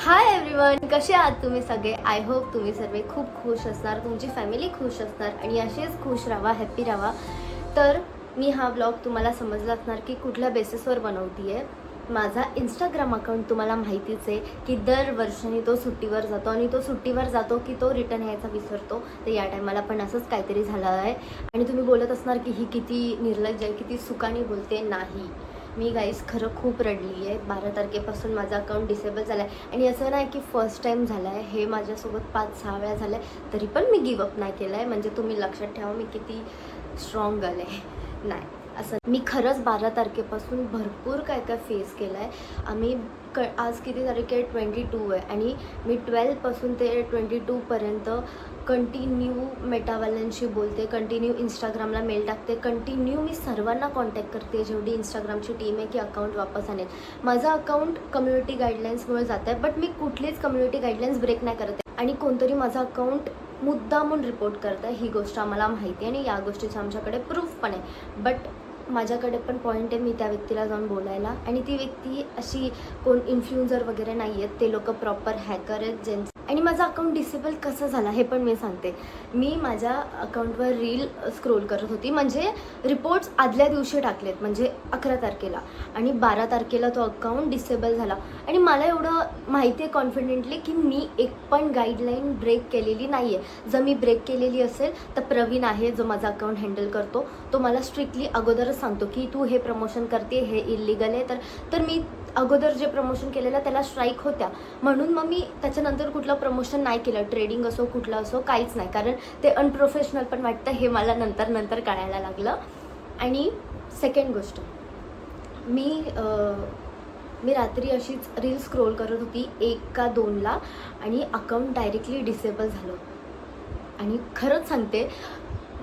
Hi everyone, कसे आहात तुम्ही सगळे? आय होप तुम्ही सर्व खूप खुश असणार, तुमची फॅमिली खुश असणार आणि असेच खुश राहा, हॅप्पी राहा. तर मी हा ब्लॉग तुम्हाला समजला असणार की कुठल्या बेसिसवर बनवते आहे. माझा इंस्टाग्राम अकाउंट तुम्हाला माहितीच आहे की दरवर्षाने तो सुट्टीवर जातो आणि तो सुट्टीवर जातो की तो रिटर्न यायचा विसरतो. तर या टायमाला पण असंच काहीतरी झालं आहे आणि तुम्ही बोलत असणार की ही किती निर्लज्ज आहे, किती सुखाने बोलते. नाही, मी गाईस खरं खूप रडली आहे. 12 तारखेपासून माझं अकाउंट डिसेबल झालं आहे आणि असं नाही की फर्स्ट टाईम झालं आहे, हे माझ्यासोबत 5-6 वेळा झालं आहे. तरी पण मी गिवअप नाही केलं आहे. म्हणजे तुम्ही लक्षात ठेवा मी किती स्ट्रॉंग गर्ल आहे. नाही, असं मी खरंच 12 तारखेपासून भरपूर काय काय फेस केलं आहे. आम्ही आज किती तारीख आहे? 22 आहे आणि मी 12पासून ते 22पर्यंत कंटिन्यू मेटावाल्यांशी बोलते, कंटिन्यू इंस्टाग्रामला मेल टाकते, कंटिन्यू मी सर्वांना कॉन्टॅक्ट करते जेवढी इंस्टाग्रामची टीम आहे की अकाउंट वापस आणेल. माझं अकाउंट कम्युनिटी गाईडलाईन्समुळे जातं आहे, बट मी कुठलीच कम्युनिटी गाईडलाईन्स ब्रेक नाही करत आहे आणि कोणतरी माझं अकाउंट मुद्दामून रिपोर्ट करतं आहे. ही गोष्ट आम्हाला माहिती आहे आणि या गोष्टीचं आमच्याकडे प्रूफ पण आहे. बट माझ्याकडे पण पॉईंट आहे मी त्या व्यक्तीला जाऊन बोलायला, आणि ती व्यक्ती अशी कोण इन्फ्लुएन्सर वगैरे नाही आहेत, ते लोक प्रॉपर हॅकर आहेत ज्यांचं. आणि माझं अकाउंट डिसेबल कसं झालं हे पण मी सांगते. मी माझ्या अकाउंटवर रील स्क्रोल करत होती, म्हणजे रिपोर्ट्स आदल्या दिवशी टाकलेत, म्हणजे 11 तारखेला, आणि 12 तारखेला तो अकाउंट डिसेबल झाला. आणि मला एवढं माहिती आहे कॉन्फिडेंटली की मी एक पण गाईडलाईन ब्रेक केलेली नाही आहे. जर मी ब्रेक केलेली असेल तर प्रवीण आहे जो माझा अकाउंट हँडल करतो, तो मला स्ट्रिक्टली अगोदरच सांगतो की तू हे प्रमोशन करते, हे इलिगल आहे. तर मी अगोदर जे प्रमोशन केलेलं त्याला स्ट्राईक होत्या, म्हणून मग मी त्याच्यानंतर कुठलं प्रमोशन नाही केलं. ट्रेडिंग असो कुठलं असो काहीच नाही, कारण ते अनप्रोफेशनल पण वाटतं, हे मला नंतर कळायला लागलं. आणि सेकंड गोष्ट, मी रात्री अशीच रील स्क्रोल करत होती 1 का 2ला आणि अकाउंट डायरेक्टली डिसेबल झालं. आणि खरंच सांगते,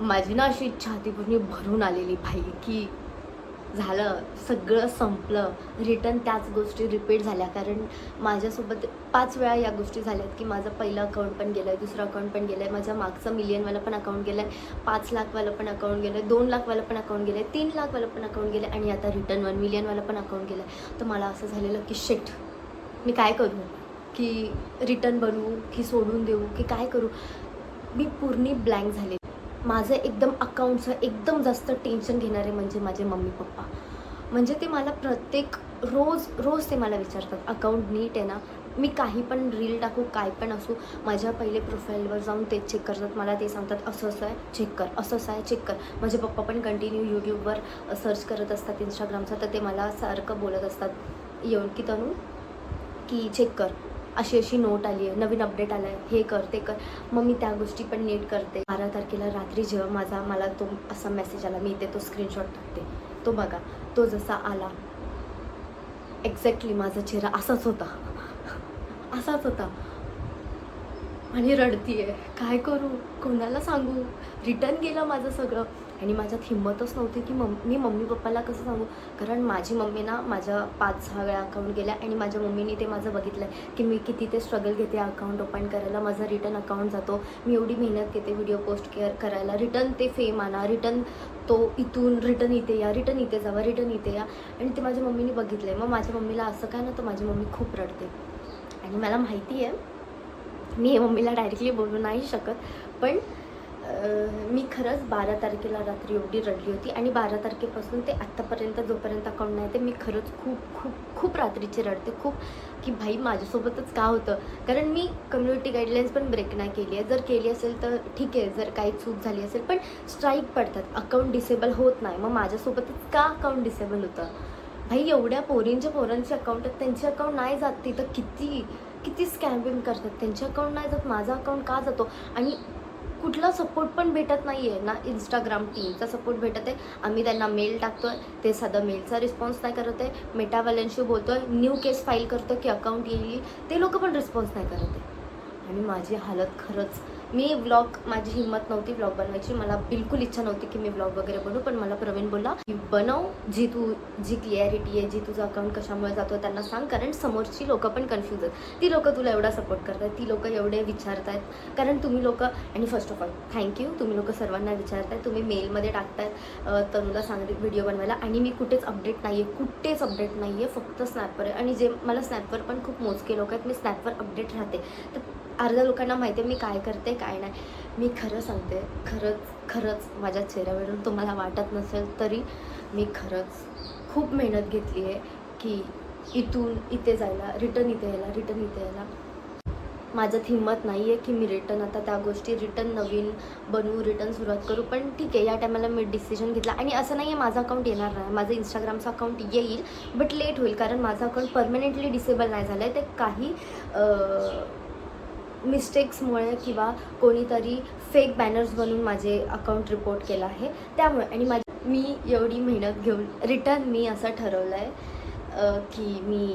माझी ना अशी छातीपूर्ण भरून आलेली भाई की झालं, सगळं संपलं. रिटर्न त्याच गोष्टी रिपीट झाल्या, कारण माझ्यासोबत 5 वेळा या गोष्टी झाल्यात की माझं पहिलं अकाउंट पण गेलं आहे, दुसरं अकाउंट पण गेलं आहे, माझ्या मागचं मिलियनवालं पण अकाउंट गेलं आहे, 5 लाखवालं पण अकाउंट गेलं आहे, 2 लाखवालं पण अकाउंट गेलं आहे, 3 लाखवालं पण अकाउंट गेलं आहे, आणि आता रिटर्न 1 मिलियनवालं पण अकाउंट गेलं आहे. तर मला असं झालेलं की शिट, मी काय करू? की रिटर्न बनवू की सोडून देऊ की काय करू? मी पूर्ण ब्लँक झाले. माझं एकदम अकाउंटचं एकदम जास्त टेन्शन घेणारे म्हणजे माझे मम्मी पप्पा. म्हणजे ते मला प्रत्येक रोज ते मला विचारतात, अकाउंट नीट आहे ना? मी काही पण रील टाकू, काय पण असू, माझ्या पहिले प्रोफाईलवर जाऊन तेच चेक करतात. मला ते सांगतात असं असं आहे चेक कर, असं असं आहे चेक कर. माझे पप्पा पण कंटिन्यू यूट्यूबवर सर्च करत असतात इंस्टाग्रामचं, तर ते मला सारखं बोलत असतात येऊन की तनू की चेक कर, अशी अशी नोट आली आहे, नवीन अपडेट आला आहे, हे कर ते कर. मग मी त्या गोष्टी पण नीट करते. 12 तारखेला रात्री जेव्हा मला तो असा मेसेज आला, मी इथे तो स्क्रीनशॉट टाकते, तो बघा. तो जसा आला एक्झॅक्टली माझा चेहरा असाच होता आणि रडतीये. काय करू, कोणाला सांगू? रिटर्न गेलं माझं सगळं आणि माझ्यात हिंमतच नव्हती की मी मम्मी पप्पाला कसं सांगू, कारण माझी मम्मी ना माझ्या 5-6 वेळा अकाउंट गेल्या आणि माझ्या मम्मीने ते माझं बघितलं आहे की मी किती ते स्ट्रगल घेते अकाउंट ओपन करायला. माझं रिटर्न अकाउंट जातो, मी एवढी मेहनत घेते व्हिडिओ पोस्ट करायला, रिटर्न ते फेम आणा, रिटर्न तो इथून रिटर्न इथे या, रिटर्न इथे जावा, रिटर्न इथे या, आणि ते माझ्या मम्मीने बघितलं आहे. मग माझ्या मम्मीला असं काय ना, तर माझी मम्मी खूप रडते आणि मला माहिती आहे मी हे मम्मीला डायरेक्टली बोलू नाही शकत. पण मी खरंच 12 तारखेला रात्री एवढी रडली होती आणि 12 तारखेपासून ते आत्तापर्यंत जोपर्यंत अकाउंट नाही ते मी खरंच खूप रात्रीची रडते खूप, की भाई माझ्यासोबतच का होतं. कारण मी कम्युनिटी गाईडलाईन्स पण ब्रेक नाही केली आहे. जर केली असेल तर ठीक आहे, जर काही चूक झाली असेल, पण स्ट्राईक पडतात, अकाउंट डिसेबल होत नाही. मग माझ्यासोबतच का अकाउंट डिसेबल होतं? भाई एवढ्या पोरींचे अकाउंट आहेत, त्यांचे अकाउंट नाही जात, तिथं किती स्कॅमिंग करतात. त्यांचे अकाउंट नाही जात, माझा अकाउंट का जातो? आणि कुठला सपोर्ट पण भेटत नाही आहे ना. इंस्टाग्राम टीमचा सपोर्ट भेटत आहे, आम्ही त्यांना मेल टाकतो आहे, ते साधा मेलचा रिस्पॉन्स नाही करत आहे. मेटावाल्यांशी बोलतो आहे, न्यू केस फाईल करतो की अकाउंट येईल, ते लोक पण रिस्पॉन्स नाही करत आहे. आणि माझी हालत खरंच, मी व्लॉग, माझी हिंमत नव्हती व्लॉग बनवायची, मला बिलकुल इच्छा नव्हती की मी व्लॉग वगैरे बनवू, पण मला प्रवीण बोलला की बनव, जी क्लिअरिटी आहे, जी तुझा अकाउंट कशामुळे जातो त्यांना सांग, कारण समोरची लोकं पण कन्फ्यूज आहेत. ती लोकं तुला एवढा सपोर्ट करतात, ती लोकं एवढे विचारत आहेत, कारण तुम्ही लोकं, आणि फर्स्ट ऑफ ऑल थँक्यू, तुम्ही लोकं सर्वांना विचारताय, तुम्ही मेलमध्ये टाकतायत तनुला सांग व्हिडिओ बनवायला, आणि मी कुठेच अपडेट नाही आहे, कुठेच अपडेट नाही आहे, फक्त स्नॅपवर आहे. आणि जे मला स्नॅपवर पण खूप मोजके लोक आहेत, मी स्नॅपवर अपडेट राहते, तर अर्ध्या लोकांना माहिती आहे मी काय करते काय नाही. मी खरं सांगते, खरंच माझ्या चेहऱ्यावरून तुम्हाला वाटत नसेल तरी मी खरंच खूप मेहनत घेतली आहे की इथून इथे जायला, रिटर्न इथे यायला. माझ्यात हिंमत नाही आहे की मी रिटर्न आता त्या गोष्टी रिटर्न नवीन बनवू, रिटर्न सुरुवात करू. पण ठीक आहे, या टायमाला मी डिसिजन घेतला. आणि असं नाही आहे माझं अकाउंट येणार नाही, माझं इंस्टाग्रामचं अकाउंट येईल, बट लेट होईल, कारण माझं अकाउंट परमनंटली डिसेबल नाही झालं आहे. ते काही मिस्टेक्समुळे किंवा कोणीतरी फेक बॅनर्स बनवून माझे अकाउंट रिपोर्ट केलं आहे त्यामुळे. आणि मी एवढी मेहनत घेऊन रिटर्न मी असं ठरवलं आहे की मी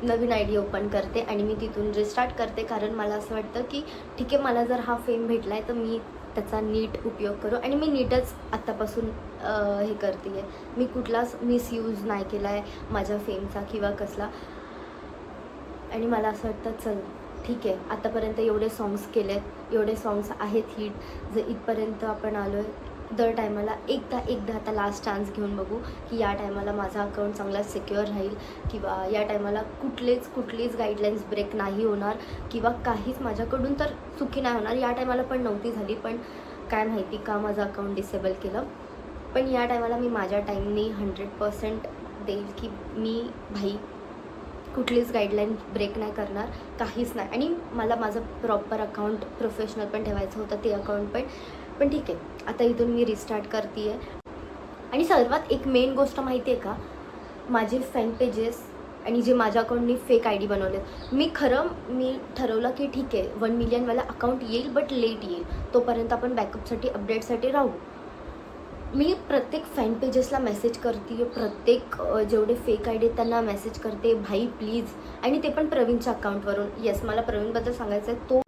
नवीन आय डी ओपन करते आणि मी तिथून रिस्टार्ट करते. कारण मला असं वाटतं की ठीक आहे, मला जर हा फेम भेटला आहे तर मी त्याचा नीट उपयोग करू, आणि मी नीटच आत्तापासून हे करते आहे. मी कुठलाच मिसयूज नाही केला आहे माझ्या फेमचा किंवा कसला. आणि मला असं वाटतं चल ठीक आहे, आतापर्यंत एवढे सॉंग्स केलेत, एवढे सॉंग्स आहेत हिट, जर इथपर्यंत आपण आलो आहे, दर टायमाला एकदा आता लास्ट चान्स घेऊन बघू की या टायमाला माझा अकाउंट चांगला सिक्युअर राहील, किंवा या टायमाला कुठलीच गाईडलाईन्स ब्रेक नाही होणार, किंवा काहीच माझ्याकडून तर चुकी नाही होणार. या टायमाला पण नव्हती झाली, पण काय माहिती का माझं अकाउंट डिसेबल केलं. पण या टायमाला मी माझ्या टाईमनी 100% देईल की मी भाई कुठलीच गाईडलाईन ब्रेक नाही करणार, काहीच नाही. आणि मला माझं प्रॉपर अकाउंट प्रोफेशनल पण ठेवायचं होतं, ते अकाउंट पण ठीक आहे, आता इथून मी रिस्टार्ट करते आहे. आणि सर्वात एक मेन गोष्ट माहिती आहे का, माझे फॅन पेजेस आणि जे माझ्या अकाउंटनी फेक आय डी बनवलेत, मी ठरवलं की ठीक आहे 1 मिलियनवाला अकाउंट येईल, बट लेट येईल, तोपर्यंत आपण बॅकअपसाठी अपडेटसाठी राहू. मी प्रत्येक फॅन पेजेसला मेसेज करते, प्रत्येक जेवढे फेक आय डी आहेत त्यांना मेसेज करते, भाई प्लीज. आणि ते पण प्रवीणच्या अकाउंटवरून. येस, मला प्रवीणबद्दल सांगायचं आहे. तो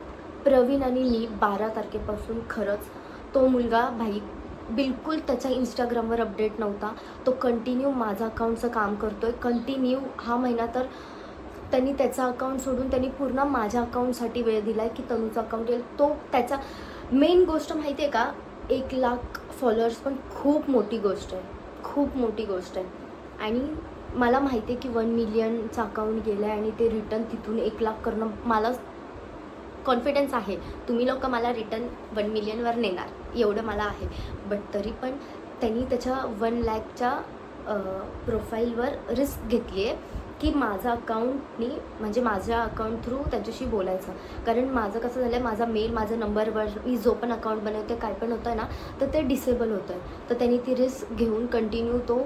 प्रवीण आणि मी 12 तारखेपासून खरंच, तो मुलगा भाई बिलकुल त्याच्या इंस्टाग्रामवर अपडेट नव्हता. तो कंटिन्यू माझं अकाउंटचं काम करतो आहे, कंटिन्यू. हा महिना तर त्यांनी त्याचा अकाउंट सोडून त्यांनी पूर्ण माझ्या अकाउंटसाठी वेळ दिला आहे की तनूचं अकाउंट येईल. तो त्याचा मेन गोष्ट माहिती आहे का, 1 लाख फॉलोअर्स पण खूप मोठी गोष्ट आहे. आणि मला माहिती आहे की 1 मिलियनचं अकाउंट गेलं आहे आणि ते रिटर्न तिथून 1 लाख करणं, मला कॉन्फिडन्स आहे. तुम्ही लोक मला रिटर्न 1 मिलियनवर नेणार एवढं मला आहे. बट तरी पण त्यांनी त्याच्या 1 लाखच्या प्रोफाईलवर रिस्क घेतली आहे की माझं अकाउंटनी, म्हणजे माझ्या अकाउंट थ्रू त्यांच्याशी बोलायचं. कारण माझं कसं झालं आहे, माझा मेल, माझा नंबरवर मी जो पण अकाउंट बनवते, काय पण होतं ना, तर ते डिसेबल होतं आहे. तर त्यांनी ती रिस्क घेऊन कंटिन्यू तो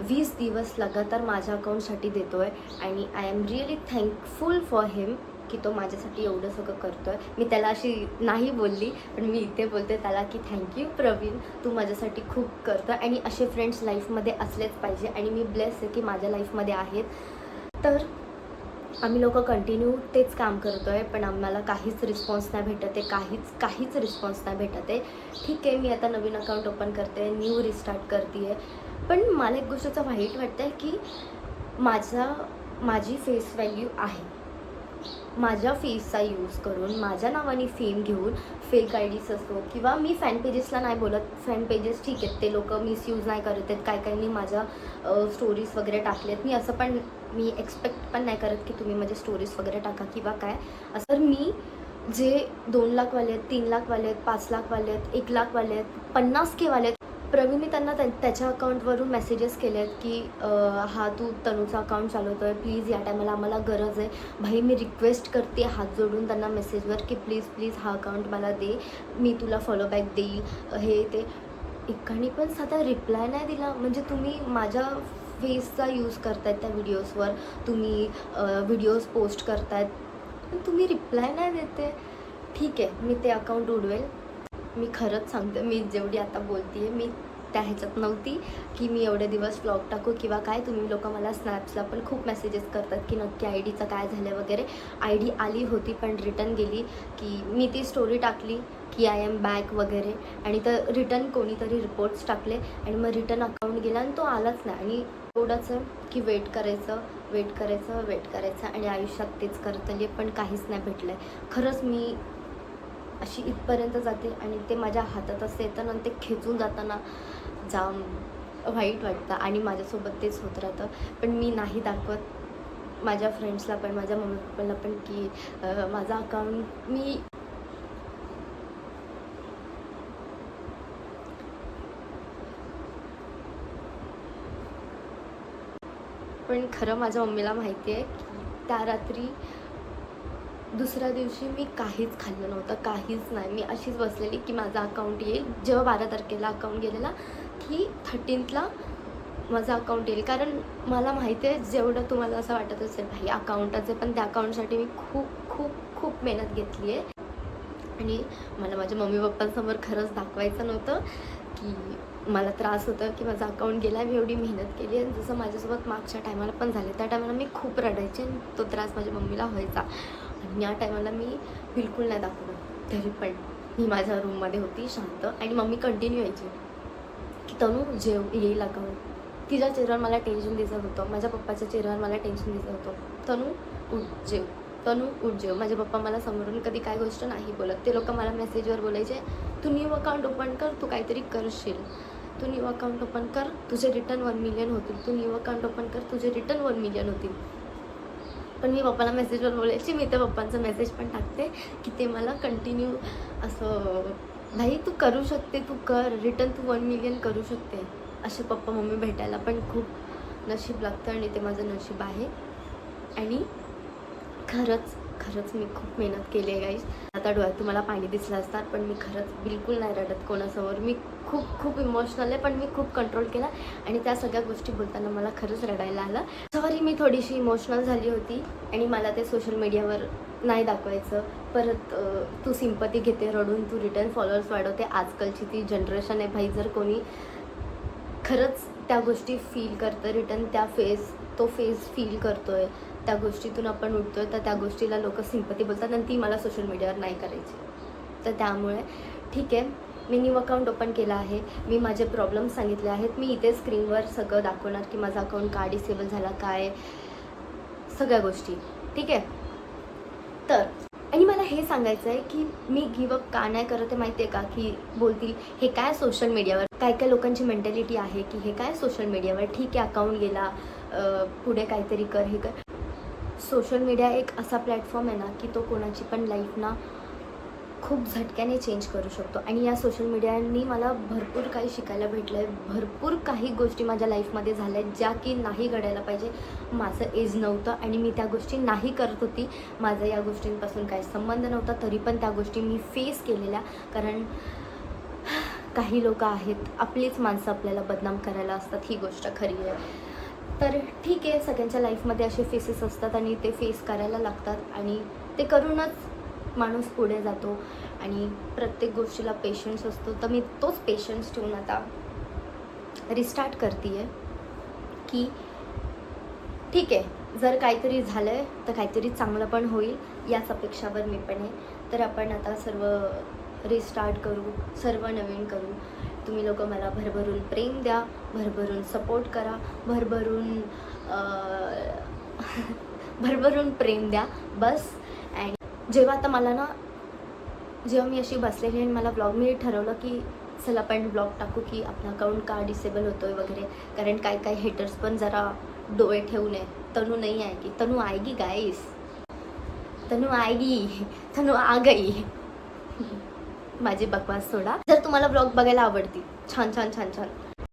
20 दिवस लगातार माझ्या अकाउंटसाठी देतो आहे. आणि I am really thankful for him की तो माझ्यासाठी एवढं सगळं करतो आहे. मी त्याला अशी नाही बोलली, पण मी इथे बोलते त्याला की थँक्यू प्रवीण, तू माझ्यासाठी खूप करतो. आणि असे फ्रेंड्स लाईफमध्ये असलेच पाहिजे, आणि मी ब्लेस आहे की माझ्या लाईफमध्ये आहेत. तर आम्ही लोक कंटिन्यू तेच काम करतो आहे, पण आम्हाला काहीच रिस्पॉन्स नाही भेटत आहे, काहीच रिस्पॉन्स नाही भेटत आहे. ठीक आहे, मी आता नवीन अकाउंट ओपन करते, न्यू रिस्टार्ट करते आहे. पण मला एक गोष्टीचं वाईट वाटतं आहे की माझी फेस व्हॅल्यू आहे, माझ्या फेसचा यूज करून, माझ्या नावाने फेम घेऊन फेक आय डीज असो, किंवा मी फॅन पेजेसला नाही बोलत, फॅन पेजेस ठीक आहेत, ते लोक मिसयूज नाही करत आहेत. काहींनी माझ्या स्टोरीज वगैरे टाकलेत. मी एक्सपेक्ट पण नाही करत की तुम्ही माझे स्टोरीज वगैरे टाका किंवा काय असं. तर मी जे 2 लाखवाले आहेत, 3 लाखवाले आहेत, 5 लाखवाले आहेत, 1 लाखवाले आहेत, 50K वाले आहेत, प्रवीणने त्यांना त्याच्या अकाउंटवरून मेसेजेस केले आहेत की हा तू तनूचा अकाउंट चालवतो आहे, प्लीज या टायमाला आम्हाला गरज आहे. भाई मी रिक्वेस्ट करते हात जोडून त्यांना मेसेजवर की प्लीज हा अकाउंट मला दे, मी तुला फॉलोबॅक देईल, हे ते. एकाने पण साधा रिप्लाय नाही दिला. म्हणजे तुम्ही माझ्या फेसचा यूज करतायत त्या व्हिडिओजवर, तुम्ही व्हिडिओज पोस्ट करतायत, पण तुम्ही रिप्लाय नाही देते. ठीक आहे, मी ते अकाउंट उडवेल. मी खरंच सांगते, मी जेवढी आता बोलते आहे, मी त्या ह्याच्यात नव्हती की मी एवढे दिवस व्लॉग टाकू किंवा काय. तुम्ही लोक मला स्नॅप्सला पण खूप मेसेजेस करतात की नक्की आय डीचं काय झालं वगैरे. आय डी आली होती पण रिटर्न गेली. की मी ती स्टोरी टाकली की आय एम बॅक वगैरे, आणि तर रिटर्न कोणीतरी रिपोर्ट्स टाकले आणि मग रिटर्न अकाउंट गेला आणि तो आलाच नाही. आणि एवढंच आहे की वेट करायचं आणि आयुष्यात तेच करतली पण काहीच नाही भेटलं आहे. खरंच मी अशी इथपर्यंत जाते आणि ते माझ्या हातात असं येतं ना, ते खेचून जाताना जाम वाईट वाटतं आणि माझ्यासोबत तेच होत राहतं. पण मी नाही दाखवत माझ्या फ्रेंड्सला पण, माझ्या मम्मी पप्पाला पण की माझं अकाउंट मी पण खरं माझ्या मम्मीला माहिती आहे की त्या रात्री दुसऱ्या दिवशी मी काहीच खाल्लं नव्हतं, काहीच नाही. मी अशीच बसलेली की माझं अकाउंट येईल. जेव्हा 12 तारखेला अकाउंट गेलेला की 13th माझं अकाउंट येईल. कारण मला माहिती आहे, जेवढं तुम्हाला असं वाटत असेल भाई अकाउंटाचे, पण त्या अकाउंटसाठी मी खूप खूप खूप मेहनत घेतली आहे. आणि मला माझ्या मम्मी पप्पांसमोर खरंच दाखवायचं नव्हतं की मला त्रास होतं की माझा अकाउंट गेला, मी एवढी मेहनत केली. आणि जसं माझ्यासोबत मागच्या टायमाला पण झाले, त्या टायमाला मी खूप रडायचे आणि तो त्रास माझ्या मम्मीला व्हायचा. आणि या टायमाला मी बिलकुल नाही दाखवलं. तरी पण मी माझ्या रूममध्ये होती शांत आणि मम्मी कंटिन्यू यायची की तनू जेव, येईल अकाउंट. तिच्या चेहऱ्यावर मला टेन्शन दिसत होतं, माझ्या पप्पाच्या चेहऱ्यावर मला टेन्शन दिसत होतं. तनू उठ जेव, तनू उठ जेव. माझे पप्पा मला समोरून कधी काय गोष्ट नाही बोलत. ते लोक मला मेसेजवर बोलायचे, तू न्यू अकाउंट ओपन कर, तू काहीतरी करशील, तू न्यू अकाउंट ओपन कर, तुझे रिटर्न 1 मिलियन होतील, तू न्यू अकाउंट ओपन कर, तुझे रिटर्न 1 मिलियन होतील. पण मी पप्पाला मेसेजवर बोलायची. मी त्या पप्पांचा मेसेज पण टाकते की ते मला कंटिन्यू असं, भाई तू करू शकते, तू कर रिटर्न, तू 1 मिलियन करू शकते. असे पप्पा मम्मी भेटायला पण खूप नशीब लागतं आणि ते माझं नशीब आहे. आणि खरंच मी खूप मेहनत केली आहे गाईज. आता डोळ्यात तुम्हाला पाणी दिसलं असतात, पण मी खरंच बिलकुल नाही रडत कोणासमोर. मी खूप इमोशनल आहे, पण मी खूप कंट्रोल केला आणि त्या सगळ्या गोष्टी बोलताना मला खरंच रडायला आलं. सॉरी, मी थोडीशी इमोशनल झाली होती आणि मला ते सोशल मीडियावर नाही दाखवायचं. परत तू सिंपती घेते रडून, तू रिटर्न फॉलोअर्स वाढवते. आजकालची ती जनरेशन आहे भाई, जर कोणी खरंच त्या गोष्टी फील करतं, रिटर्न तो फेस फील करतोय, त्या गोष्टीतून आपण उठतोय, तर त्या गोष्टीला लोक सिंपती बोलतात आणि ती मला सोशल मीडियावर नाही करायची. तर त्यामुळे ठीक आहे, मी न्यू अकाउंट ओपन केलं आहे. मी माझे प्रॉब्लेम्स सांगितले आहेत. मी इथे स्क्रीनवर सगळं दाखवणार की माझा अकाउंट का डिसेबल झाला, काय सगळ्या गोष्टी, ठीक आहे. तर आणि मला हे सांगायचं आहे की मी गिवअप का नाही करत आहे माहिती आहे का, की बोलतील हे काय सोशल मीडियावर, काय लोकांची मेंटॅलिटी आहे की हे काय सोशल मीडियावर, ठीक आहे अकाउंट गेला, पुढे काहीतरी कर, हे कर. सोशल मीडिया एक असा प्लॅटफॉर्म आहे ना की तो कोणाची पण लाईफ ना खूप झटक्याने चेंज करू शकतो. आणि या सोशल मीडियानी मला भरपूर काही शिकायला भेटलं आहे. भरपूर काही गोष्टी माझ्या लाईफमध्ये झाल्या आहेत ज्या की नाही घडायला पाहिजे. माझं एज नव्हतं आणि मी त्या गोष्टी नाही करत होती. माझा या गोष्टींपासून काही संबंध नव्हता, तरी पण त्या गोष्टी मी फेस केलेल्या. कारण काही लोक आहेत, आपलीच माणसं आपल्याला बदनाम करायला असतात, ही गोष्ट खरी आहे. तर ठीक आहे, सगळ्यांच्या लाईफमध्ये असे फेसेस असतात आणि ते फेस करायला लागतात आणि ते करूनच माणूस पुढे जातो. आणि प्रत्येक गोष्टीला पेशन्स असतो. तर मी तोच पेशन्स ठेवून आता रिस्टार्ट करते आहे की ठीक आहे, जर काहीतरी झालं आहे तर काहीतरी चांगलं पण होईल, याच अपेक्षावर मी पण आहे. तर आपण आता सर्व रिस्टार्ट करू, सर्व नवीन करू. तुम्ही लोक मला भरभरून प्रेम द्या, भरभरून सपोर्ट करा, भरभरून प्रेम द्या बस. आणि जेव्हा आता मला ना, जेव्हा मी अशी बसलेली आणि मला मी ठरवलं की चला आपण ब्लॉग टाकू की आपला अकाउंट का डिसेबल होतो आहे वगैरे. कारण काही हेटर्स पण जरा डोळे ठेवून आहे, तनू नाही आहे की तनू आएगी गाईस, तनू आएगी, तनू आ गई. माझी बकवास सोडा. जर तुम्हाला ब्लॉग बघायला आवडतील छान